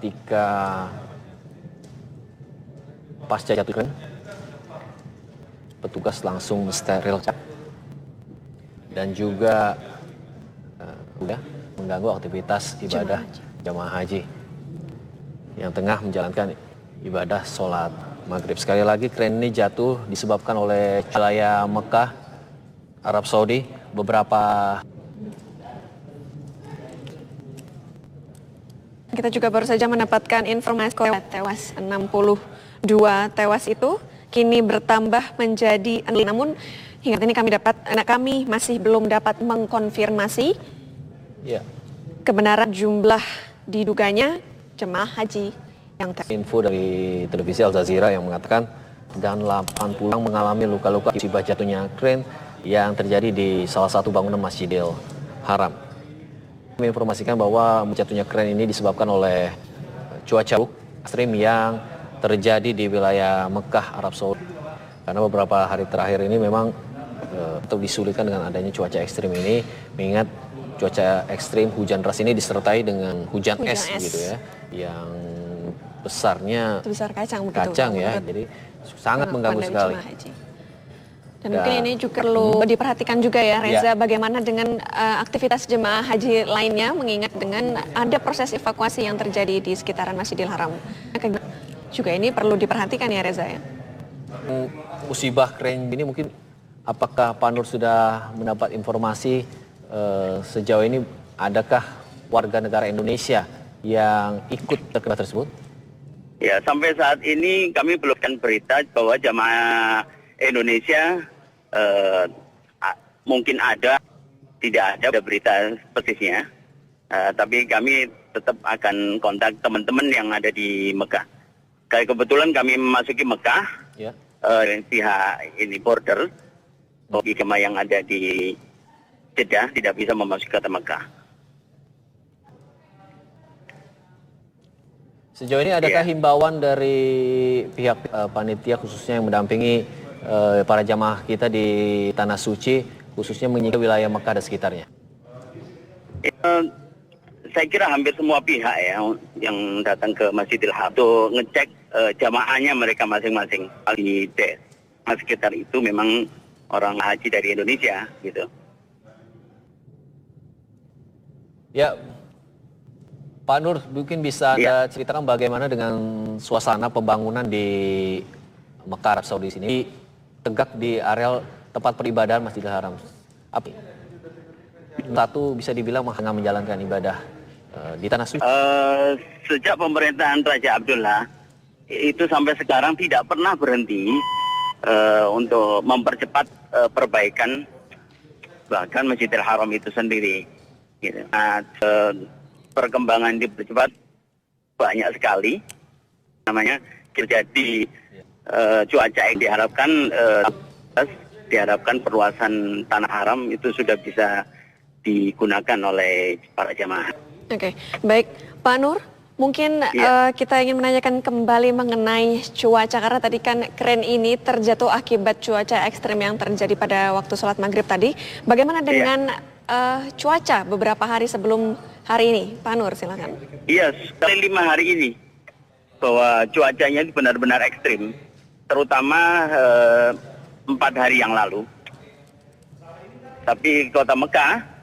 ketika pasca jatuh kren, petugas langsung steril dan juga udah mengganggu aktivitas ibadah jamaah haji yang tengah menjalankan ibadah sholat maghrib. Sekali lagi, kren ini jatuh disebabkan oleh wilayah Mekah, Arab Saudi. Kita juga baru saja mendapatkan informasi tewas 62 tewas itu kini bertambah menjadi 6. Namun hingga ini kami masih belum dapat mengkonfirmasi kebenaran jumlah diduganya jemaah haji yang info dari televisi Al Jazeera yang mengatakan dan 80 orang mengalami luka-luka akibat jatuhnya kren yang terjadi di salah satu bangunan Masjidil Haram. Menginformasikan bahwa jatuhnya kren ini disebabkan oleh cuaca ekstrim yang terjadi di wilayah Mekah, Arab Saudi. Karena beberapa hari terakhir ini memang disulitkan dengan adanya cuaca ekstrim ini, mengingat cuaca ekstrim hujan deras ini disertai dengan hujan es gitu ya, yang besarnya sebesar kacang ya, jadi sangat mengganggu sekali. Dan mungkin ini juga perlu diperhatikan juga ya Reza, bagaimana dengan aktivitas jemaah haji lainnya, mengingat dengan ada proses evakuasi yang terjadi di sekitaran Masjidil Haram. Juga ini perlu diperhatikan ya Reza ya. Musibah kren ini mungkin apakah Pak Nur sudah mendapat informasi sejauh ini adakah warga negara Indonesia yang ikut terkena tersebut? Ya, sampai saat ini kami belum dapat berita bahwa jamaah Indonesia mungkin tidak ada berita persisnya. Tapi kami tetap akan kontak teman-teman yang ada di Mekah. Kayak kebetulan kami memasuki Mekah, pihak ini border, jemaah yang ada di Jeddah tidak bisa memasuki kota Mekah. Sejauh ini adakah himbauan dari pihak panitia khususnya yang mendampingi para jamaah kita di Tanah Suci, khususnya mengingat wilayah Mekah dan sekitarnya? Saya kira hampir semua pihak ya yang datang ke Masjidil Haram untuk ngecek jamaahnya mereka masing-masing. Di sekitar itu memang orang haji dari Indonesia gitu. Ya, Pak Nur, mungkin bisa Anda ceritakan bagaimana dengan suasana pembangunan di Mekah, Arab Saudi sini, tegak di areal tempat peribadahan Masjidil Haram. Satu bisa dibilang hanya menjalankan ibadah di Tanah Suci. Sejak pemerintahan Raja Abdullah itu sampai sekarang tidak pernah berhenti untuk mempercepat perbaikan bahkan Masjidil Haram itu sendiri. Gitu. Nah, perkembangan dipercepat banyak sekali. Namanya terjadi cuaca yang diharapkan perluasan tanah haram itu sudah bisa digunakan oleh para jamaah. Oke, baik Pak Nur, mungkin kita ingin menanyakan kembali mengenai cuaca, karena tadi kan kren ini terjatuh akibat cuaca ekstrim yang terjadi pada waktu sholat maghrib tadi. Bagaimana dengan cuaca beberapa hari sebelum hari ini, Pak Nur, silakan. Iya, sekali 5 hari ini bahwa cuacanya itu benar-benar ekstrim, terutama 4 hari yang lalu. Tapi kota Mekah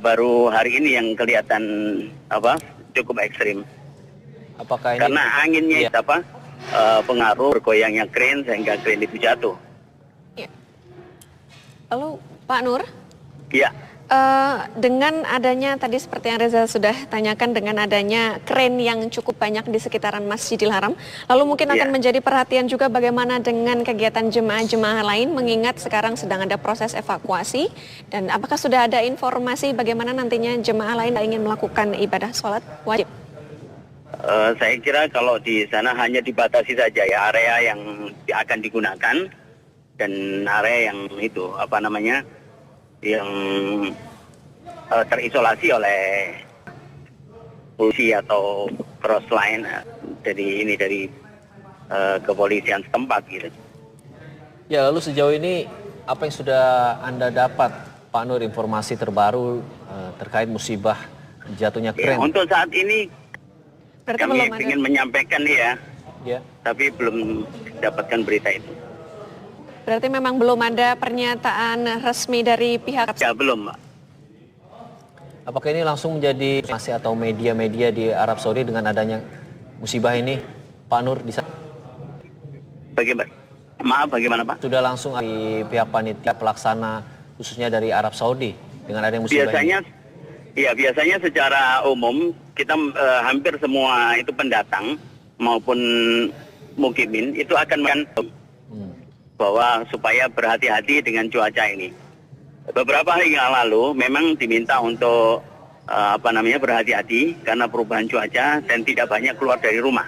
baru hari ini yang kelihatan cukup ekstrim. Apakah ini karena anginnya pengaruh bergoyangnya kren sehingga kren itu jatuh. Ya. Lalu Pak Nur? Iya. Dengan adanya tadi seperti yang Reza sudah tanyakan, dengan adanya kren yang cukup banyak di sekitaran Masjidil Haram, lalu mungkin akan menjadi perhatian juga bagaimana dengan kegiatan jemaah-jemaah lain, mengingat sekarang sedang ada proses evakuasi, dan apakah sudah ada informasi bagaimana nantinya jemaah lain ingin melakukan ibadah sholat wajib? Saya kira kalau di sana hanya dibatasi saja ya area yang akan digunakan dan area yang yang terisolasi oleh polisi atau cross line dari kepolisian setempat gitu. Ya, lalu sejauh ini apa yang sudah Anda dapat, Pak Nur, informasi terbaru terkait musibah jatuhnya kren? Ya, untuk saat ini Berarti Kami belum ada. ingin menyampaikan ya, Ya. tapi belum dapatkan berita itu. Berarti memang belum ada pernyataan resmi dari pihak. Ya belum, Mbak. Apakah ini langsung menjadi informasi atau media-media di Arab Saudi dengan adanya musibah ini, Pak Nur? Bagaimana Pak? Sudah langsung di pihak panitia pelaksana khususnya dari Arab Saudi dengan adanya musibah Biasanya, ini? biasanya secara umum kita hampir semua itu pendatang maupun mukimin itu akan bahwa supaya berhati-hati dengan cuaca ini. Beberapa hari yang lalu memang diminta untuk berhati-hati karena perubahan cuaca dan tidak banyak keluar dari rumah.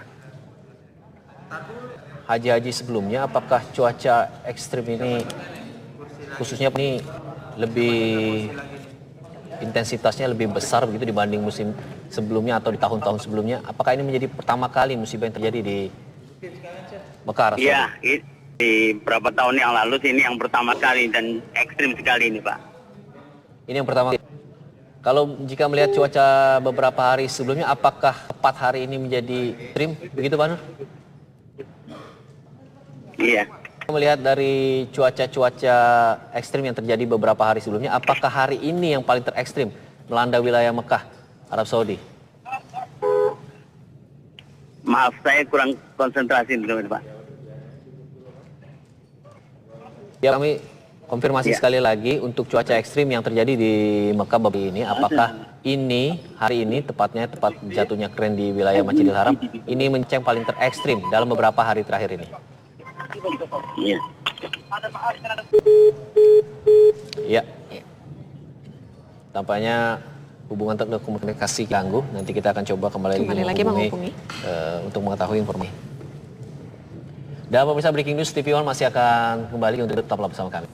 Haji-haji sebelumnya, apakah cuaca ekstrim ini khususnya ini lebih intensitasnya lebih besar begitu dibanding musim sebelumnya atau di tahun-tahun sebelumnya? Apakah ini menjadi pertama kali musibah yang terjadi di Mekah, Arab Saudi? Iya, di beberapa tahun yang lalu ini yang pertama kali dan ekstrim sekali ini, Pak. Ini yang pertama. Kalau jika melihat cuaca beberapa hari sebelumnya, apakah tepat hari ini menjadi ekstrim? Begitu, Pak Nur? Iya. Melihat dari cuaca-cuaca ekstrim yang terjadi beberapa hari sebelumnya, apakah hari ini yang paling terekstrim melanda wilayah Mekah, Arab Saudi? Maaf, saya kurang konsentrasi dulu, Pak. Ya, kami konfirmasi sekali lagi untuk cuaca ekstrim yang terjadi di Mekah ini, apakah ini hari ini tepatnya tepat jatuhnya kren di wilayah Masjidil Haram ini menceng paling terekstrim dalam beberapa hari terakhir ini? Iya. Ya. Tampaknya hubungan telekomunikasi ganggu. Nanti kita akan coba kembali lagi menghubungi untuk mengetahui informasi. Dan pemirsa Breaking News TV One masih akan kembali untuk tetaplah bersama kami.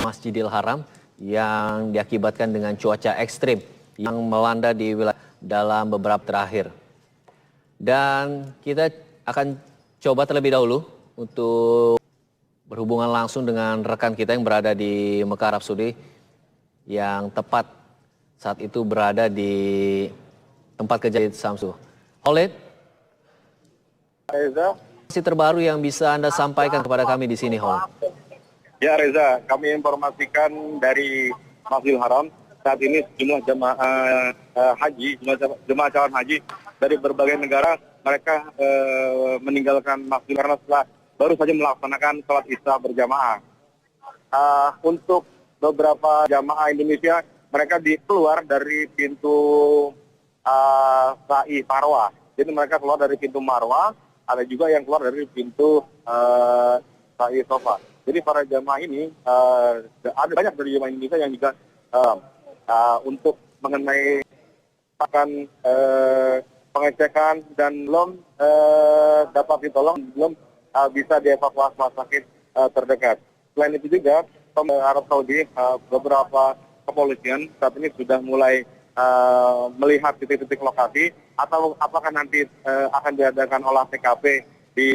Masjidil Haram yang diakibatkan dengan cuaca ekstrim yang melanda di wilayah dalam beberapa terakhir. Dan kita akan coba terlebih dahulu untuk berhubungan langsung dengan rekan kita yang berada di Mekah, Arab Saudi, yang tepat saat itu berada di tempat kejadian Samsu. Khalid, Reza. informasi terbaru yang bisa Anda sampaikan kepada kami di sini, Khalid. Ya Reza, kami informasikan dari Masjidil Haram saat ini sejumlah jemaah haji, jemaah calon haji dari berbagai negara mereka meninggalkan masjid karena setelah baru saja melaksanakan sholat isya berjamaah. Untuk beberapa jamaah Indonesia mereka keluar dari pintu Sa'i Marwah. Jadi mereka keluar dari pintu Marwah, ada juga yang keluar dari pintu Sa'i Sofa. Jadi para jamaah ini ada banyak dari jamaah Indonesia yang juga untuk mengenai akan pengecekan dan belum dapat ditolong, belum bisa dievakuasi rumah sakit terdekat. Selain itu juga Arab Saudi beberapa kepolisian saat ini sudah mulai melihat titik-titik lokasi atau apakah nanti akan diadakan olah TKP di